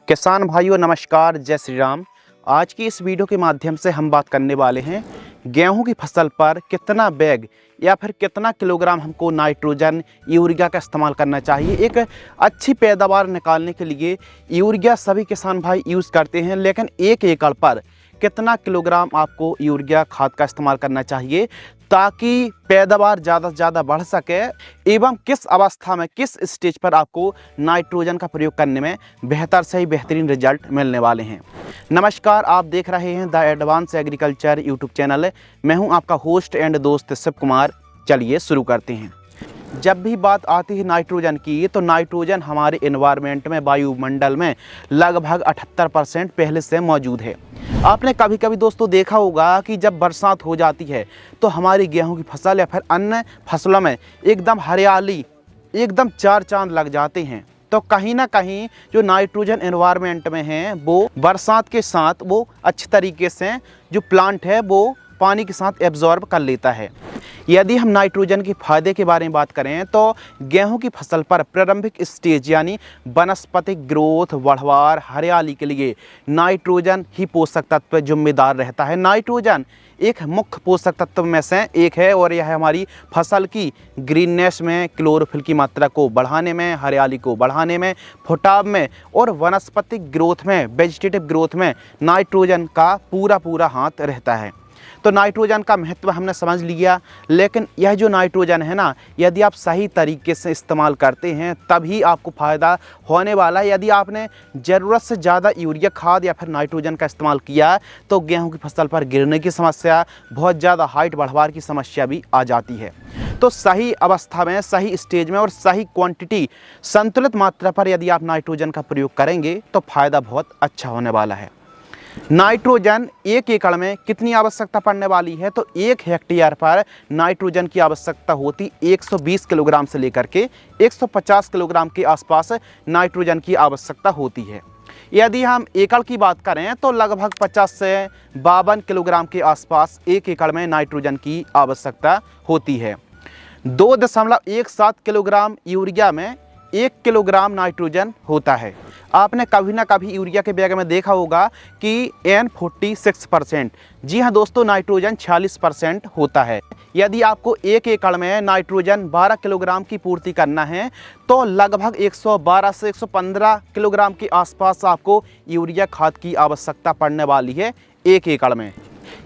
किसान भाइयों नमस्कार, जय श्री राम। आज की इस वीडियो के माध्यम से हम बात करने वाले हैं गेहूं की फसल पर कितना बैग या फिर कितना किलोग्राम हमको नाइट्रोजन यूरिया का इस्तेमाल करना चाहिए। एक अच्छी पैदावार निकालने के लिए यूरिया सभी किसान भाई यूज़ करते हैं, लेकिन एक एकड़ पर कितना किलोग्राम आपको यूरिया खाद का इस्तेमाल करना चाहिए ताकि पैदावार ज़्यादा से ज़्यादा बढ़ सके, एवं किस अवस्था में किस स्टेज पर आपको नाइट्रोजन का प्रयोग करने में बेहतर से ही बेहतरीन रिजल्ट मिलने वाले हैं। नमस्कार, आप देख रहे हैं the advance agriculture YouTube channel. मैं हूं आपका होस्ट एंड दोस्त शिव कुमार। चलिए शुरू करते हैं। जब भी बात आती है नाइट्रोजन की, तो नाइट्रोजन हमारे एनवायरनमेंट में, वायुमंडल में लगभग 78% पहले से मौजूद है। आपने कभी कभी दोस्तों देखा होगा कि जब बरसात हो जाती है तो हमारी गेहूं की फसल या फिर अन्य फसलों में एकदम हरियाली, एकदम चार चांद लग जाते हैं। तो कहीं ना कहीं जो नाइट्रोजन एनवायरनमेंट में है वो बरसात के साथ वो अच्छी तरीके से जो प्लांट है वो पानी के साथ एब्जॉर्ब कर लेता है। यदि हम नाइट्रोजन के फायदे के बारे में बात करें तो गेहूं की फसल पर प्रारंभिक स्टेज यानी वनस्पतिक ग्रोथ, बढ़वार, हरियाली के लिए नाइट्रोजन ही पोषक तत्व जिम्मेदार रहता है। नाइट्रोजन एक मुख्य पोषक तत्व में से एक है और यह हमारी फसल की ग्रीननेस में, क्लोरोफिल की मात्रा को बढ़ाने में, हरियाली को बढ़ाने में, फुटाव में और वनस्पतिक ग्रोथ में, वेजिटेटिव ग्रोथ में नाइट्रोजन का पूरा हाथ रहता है। तो नाइट्रोजन का महत्व हमने समझ लिया, लेकिन यह जो नाइट्रोजन है ना, यदि आप सही तरीके से इस्तेमाल करते हैं तभी आपको फ़ायदा होने वाला है। यदि आपने ज़रूरत से ज़्यादा यूरिया खाद या फिर नाइट्रोजन का इस्तेमाल किया तो गेहूं की फसल पर गिरने की समस्या, बहुत ज़्यादा हाइट बढ़वार की समस्या भी आ जाती है। तो सही अवस्था में, सही स्टेज में और सही क्वांटिटी, संतुलित मात्रा पर यदि आप नाइट्रोजन का प्रयोग करेंगे तो फ़ायदा बहुत अच्छा होने वाला है। नाइट्रोजन एक एकड़ में कितनी आवश्यकता पड़ने वाली है, तो 1 हेक्टेयर पर नाइट्रोजन की आवश्यकता होती 120 किलोग्राम से लेकर के 150 किलोग्राम के आसपास नाइट्रोजन की आवश्यकता होती है। यदि हम एकड़ की बात करें तो लगभग 50 से 52 किलोग्राम के आसपास एक एकड़ में नाइट्रोजन की आवश्यकता होती है। 2.17 किलोग्राम यूरिया में 1 किलोग्राम नाइट्रोजन होता है। आपने कभी ना कभी यूरिया के बैग में देखा होगा कि N46%, जी हाँ दोस्तों, नाइट्रोजन 46% होता है। यदि आपको एक एकड़ में नाइट्रोजन 12 किलोग्राम की पूर्ति करना है तो लगभग 112 से 115 किलोग्राम के आसपास आपको यूरिया खाद की आवश्यकता पड़ने वाली है एक एकड़ में।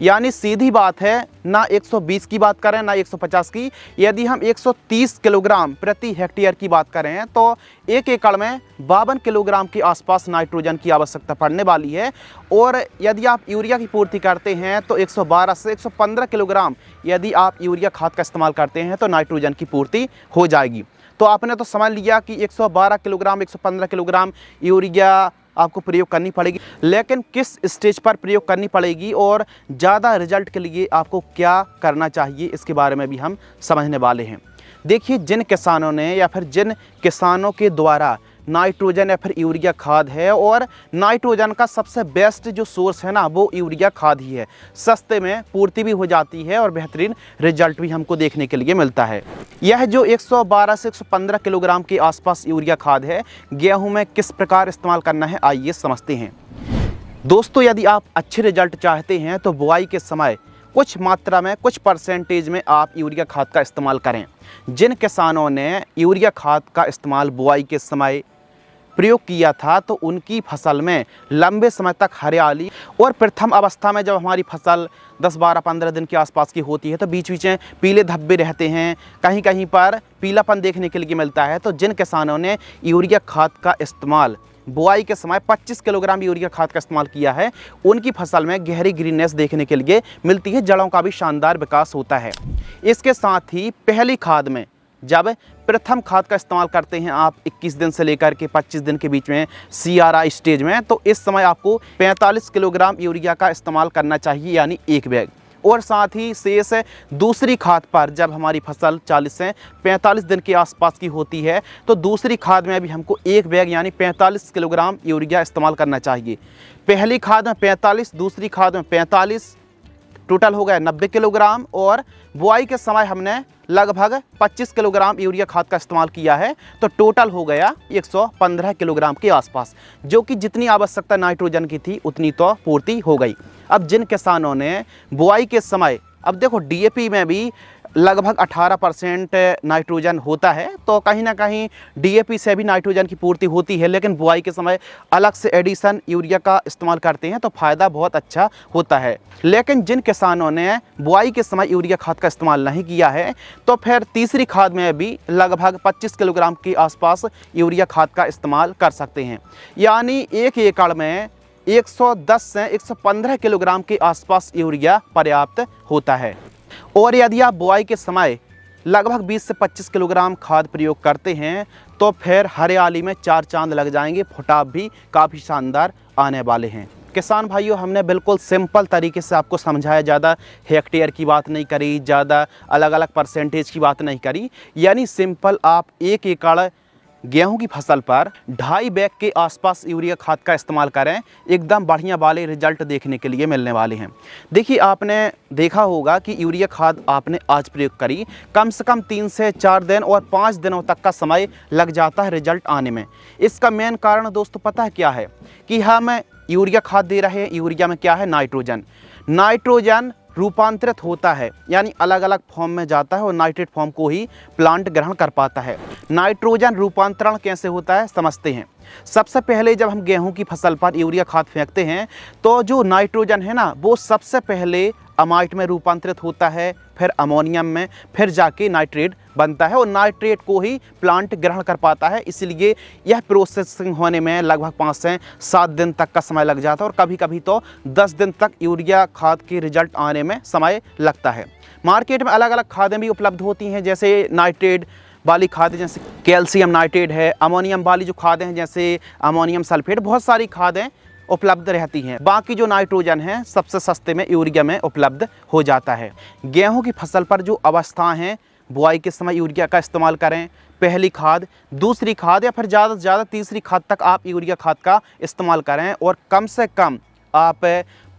यानी सीधी बात है, ना 120 की बात करें ना 150 की, यदि हम 130 किलोग्राम प्रति हेक्टेयर की बात करें तो एक एकड़ में 52 किलोग्राम के आसपास नाइट्रोजन की आवश्यकता पड़ने वाली है। और यदि आप यूरिया की पूर्ति करते हैं तो 112 से 115 किलोग्राम यदि आप यूरिया खाद का इस्तेमाल करते हैं तो नाइट्रोजन की पूर्ति हो जाएगी। तो आपने तो समझ लिया कि 112 किलोग्राम 115 किलोग्राम यूरिया आपको प्रयोग करनी पड़ेगी, लेकिन किस स्टेज पर प्रयोग करनी पड़ेगी और ज़्यादा रिजल्ट के लिए आपको क्या करना चाहिए, इसके बारे में भी हम समझने वाले हैं। देखिए, जिन किसानों ने या फिर जिन किसानों के द्वारा नाइट्रोजन या फिर यूरिया खाद है, और नाइट्रोजन का सबसे बेस्ट जो सोर्स है ना वो यूरिया खाद ही है। सस्ते में पूर्ति भी हो जाती है और बेहतरीन रिजल्ट भी हमको देखने के लिए मिलता है। यह जो 112 से 115 किलोग्राम के आसपास यूरिया खाद है, गेहूं में किस प्रकार इस्तेमाल करना है आइए समझते हैं। दोस्तों, यदि आप अच्छे रिजल्ट चाहते हैं तो बुआई के समय कुछ मात्रा में, कुछ परसेंटेज में आप यूरिया खाद का इस्तेमाल करें। जिन किसानों ने यूरिया खाद का इस्तेमाल बुआई के समय प्रयोग किया था तो उनकी फसल में लंबे समय तक हरियाली, और प्रथम अवस्था में जब हमारी फसल 10, 12, 15 दिन के आसपास की होती है तो बीच बीच में पीले धब्बे रहते हैं, कहीं कहीं पर पीलापन देखने के लिए मिलता है। तो जिन किसानों ने यूरिया खाद का इस्तेमाल बुआई के समय 25 किलोग्राम यूरिया खाद का इस्तेमाल किया है, उनकी फसल में गहरी ग्रीननेस देखने के लिए मिलती है, जड़ों का भी शानदार विकास होता है। इसके साथ ही पहली खाद में जब प्रथम खाद का इस्तेमाल करते हैं आप 21 दिन से लेकर के 25 दिन के बीच में CRI स्टेज में, तो इस समय आपको 45 किलोग्राम यूरिया का इस्तेमाल करना चाहिए, यानी एक बैग। और साथ ही शेष दूसरी खाद पर जब हमारी फसल 40 से 45 दिन के आसपास की होती है तो दूसरी खाद में भी हमको एक बैग यानी 45 किलोग्राम यूरिया इस्तेमाल करना चाहिए। पहली खाद में 45, दूसरी खाद में 45, टोटल हो गया 90 किलोग्राम, और बुआई के समय हमने लगभग 25 किलोग्राम यूरिया खाद का इस्तेमाल किया है, तो टोटल हो गया 115 किलोग्राम के आसपास, जो कि जितनी आवश्यकता नाइट्रोजन की थी उतनी तो पूर्ति हो गई। अब जिन किसानों ने बुआई के समय, अब देखो डीएपी में भी लगभग 18% नाइट्रोजन होता है, तो कहीं ना कहीं डीएपी से भी नाइट्रोजन की पूर्ति होती है, लेकिन बुआई के समय अलग से एडिशन यूरिया का इस्तेमाल करते हैं तो फ़ायदा बहुत अच्छा होता है। लेकिन जिन किसानों ने बुआई के समय यूरिया खाद का इस्तेमाल नहीं किया है, तो फिर तीसरी खाद में भी लगभग 25 किलोग्राम के आसपास यूरिया खाद का इस्तेमाल कर सकते हैं। यानी 1 एकड़ में 110 से 115 किलोग्राम के आसपास यूरिया पर्याप्त होता है। और यदि आप बुआई के समय लगभग 20 से 25 किलोग्राम खाद प्रयोग करते हैं तो फिर हरियाली में 4 चांद लग जाएंगे, फुटाव भी काफ़ी शानदार आने वाले हैं। किसान भाइयों, हमने बिल्कुल सिंपल तरीके से आपको समझाया, ज़्यादा हेक्टेयर की बात नहीं करी, ज़्यादा अलग अलग परसेंटेज की बात नहीं करी। यानी सिंपल आप 1 एकड़ गेहूं की फसल पर 2.5 बैग के आसपास यूरिया खाद का इस्तेमाल करें, एकदम बढ़िया वाले रिजल्ट देखने के लिए मिलने वाले हैं। देखिए, आपने देखा होगा कि यूरिया खाद आपने आज प्रयोग करी, कम से कम 3 से 4 दिन और 5 दिनों तक का समय लग जाता है रिजल्ट आने में। इसका मेन कारण दोस्तों पता है क्या है, कि हम यूरिया खाद दे रहे हैं, यूरिया में क्या है, नाइट्रोजन रूपांतरित होता है, यानी अलग अलग फॉर्म में जाता है और नाइट्रेट फॉर्म को ही प्लांट ग्रहण कर पाता है। नाइट्रोजन रूपांतरण कैसे होता है समझते हैं। सबसे पहले जब हम गेहूं की फसल पर यूरिया खाद फेंकते हैं तो जो नाइट्रोजन है ना, वो सबसे पहले अमाइट में रूपांतरित होता है, फिर अमोनियम में, फिर जाके नाइट्रेट बनता है और नाइट्रेट को ही प्लांट ग्रहण कर पाता है। इसलिए यह प्रोसेसिंग होने में लगभग 5 से 7 दिन तक का समय लग जाता है और कभी कभी तो 10 दिन तक यूरिया खाद के रिजल्ट आने में समय लगता है। मार्केट में अलग अलग खादें भी उपलब्ध होती हैं, जैसे नाइट्रेट वाली खादें जैसे कैल्शियम नाइट्रेट है, अमोनियम वाली जो खादें हैं जैसे अमोनियम सल्फेट, बहुत सारी खादें उपलब्ध रहती हैं। बाकी जो नाइट्रोजन है सबसे सस्ते में यूरिया में उपलब्ध हो जाता है। गेहूं की फसल पर जो अवस्था हैं, बुआई के समय यूरिया का इस्तेमाल करें, पहली खाद, दूसरी खाद या फिर ज़्यादा से ज़्यादा तीसरी खाद तक आप यूरिया खाद का इस्तेमाल करें, और कम से कम आप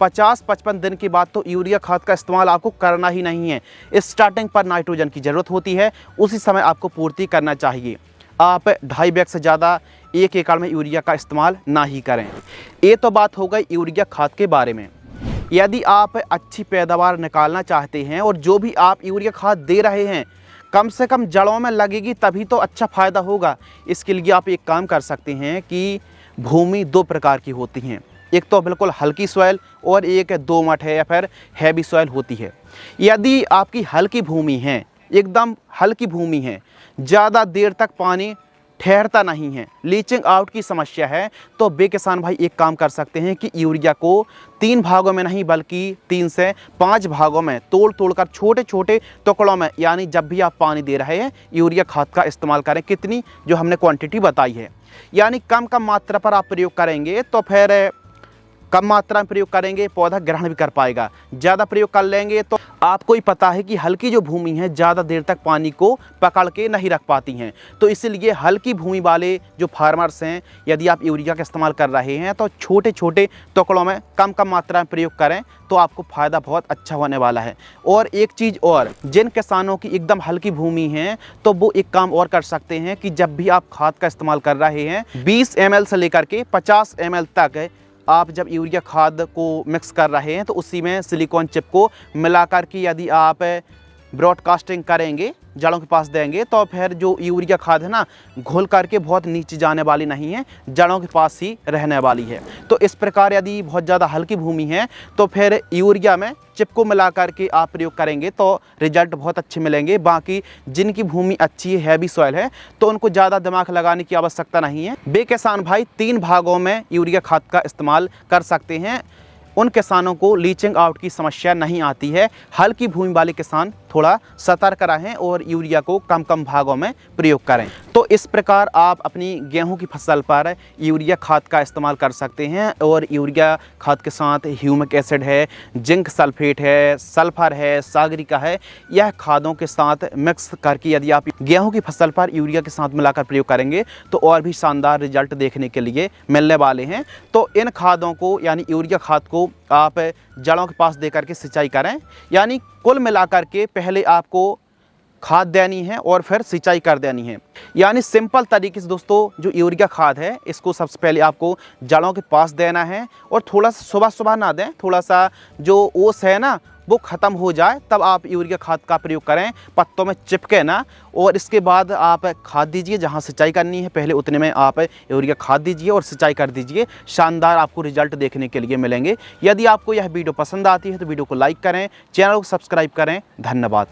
50-55 दिन के बाद तो यूरिया खाद का इस्तेमाल आपको करना ही नहीं है। स्टार्टिंग पर नाइट्रोजन की ज़रूरत होती है, उसी समय आपको पूर्ति करना चाहिए। आप 2.5 बैग से ज़्यादा 1 एकड़ में यूरिया का इस्तेमाल ना ही करें। ये तो बात हो गई यूरिया खाद के बारे में। यदि आप अच्छी पैदावार निकालना चाहते हैं और जो भी आप यूरिया खाद दे रहे हैं कम से कम जड़ों में लगेगी, तभी तो अच्छा फ़ायदा होगा। इसके लिए आप एक काम कर सकते हैं कि भूमि 2 प्रकार की होती हैं, एक तो बिल्कुल हल्की सॉइल और एक दोमट है या फिर हैवी सॉइल होती है। यदि आपकी हल्की भूमि है, एकदम हल्की भूमि है, ज़्यादा देर तक पानी ठहरता नहीं है, लीचिंग आउट की समस्या है, तो बे किसान भाई एक काम कर सकते हैं कि यूरिया को 3 भागों में नहीं बल्कि 3 से 5 भागों में तोड़ कर छोटे छोटे टुकड़ों में, यानी जब भी आप पानी दे रहे हैं यूरिया खाद का इस्तेमाल करें। कितनी, जो हमने क्वांटिटी बताई है, यानी कम मात्रा पर आप प्रयोग करेंगे तो फिर कम मात्रा में प्रयोग करेंगे पौधा ग्रहण भी कर पाएगा। ज़्यादा प्रयोग कर लेंगे तो आपको ही पता है कि हल्की जो भूमि है ज़्यादा देर तक पानी को पकड़ के नहीं रख पाती हैं, तो इसलिए हल्की भूमि वाले जो फार्मर्स हैं, यदि आप यूरिया का इस्तेमाल कर रहे हैं तो छोटे छोटे टुकड़ों में कम मात्रा में प्रयोग करें, तो आपको फ़ायदा बहुत अच्छा होने वाला है। और एक चीज़ और, जिन किसानों की एकदम हल्की भूमि है तो वो एक काम और कर सकते हैं कि जब भी आप खाद का इस्तेमाल कर रहे हैं 20 ml से लेकर के 50 ml तक आप जब यूरिया खाद को मिक्स कर रहे हैं तो उसी में सिलिकॉन चिप को मिलाकर के यदि आप ब्रॉडकास्टिंग करेंगे, जड़ों के पास देंगे, तो फिर जो यूरिया खाद है ना, घुल करके बहुत नीचे जाने वाली नहीं है, जड़ों के पास ही रहने वाली है। तो इस प्रकार यदि बहुत ज़्यादा हल्की भूमि है तो फिर यूरिया में चिप को मिला करके आप प्रयोग करेंगे तो रिजल्ट बहुत अच्छे मिलेंगे। बाकी जिनकी भूमि अच्छी है, हैवी सॉइल है, तो उनको ज़्यादा दिमाग लगाने की आवश्यकता नहीं है। बे किसान भाई 3 भागों में यूरिया खाद का इस्तेमाल कर सकते हैं, उन किसानों को लीचिंग आउट की समस्या नहीं आती है। हल्की भूमि वाले किसान थोड़ा सतर्क रहें और यूरिया को कम कम भागों में प्रयोग करें। तो इस प्रकार आप अपनी गेहूं की फसल पर यूरिया खाद का इस्तेमाल कर सकते हैं। और यूरिया खाद के साथ ह्यूमिक एसिड है, जिंक सल्फेट है, सल्फर है, सागरिका है, यह खादों के साथ मिक्स करके यदि आप गेहूं की फसल पर यूरिया के साथ मिलाकर प्रयोग करेंगे तो और भी शानदार रिजल्ट देखने के लिए मिलने वाले हैं। तो इन खादों को यानी यूरिया खाद को आप जड़ों के पास देकर के सिंचाई करें। यानी कुल मिलाकर के पहले आपको खाद देनी है और फिर सिंचाई कर देनी है। यानी सिंपल तरीके से दोस्तों जो यूरिया खाद है इसको सबसे पहले आपको जड़ों के पास देना है और थोड़ा सा सुबह सुबह ना दें, थोड़ा सा जो ओस है ना वो ख़त्म हो जाए तब आप यूरिया खाद का प्रयोग करें, पत्तों में चिपके ना। और इसके बाद आप खाद दीजिए, जहां सिंचाई करनी है पहले उतने में आप यूरिया खाद दीजिए और सिंचाई कर दीजिए। शानदार आपको रिजल्ट देखने के लिए मिलेंगे। यदि आपको यह वीडियो पसंद आती है तो वीडियो को लाइक करें, चैनल को सब्सक्राइब करें। धन्यवाद।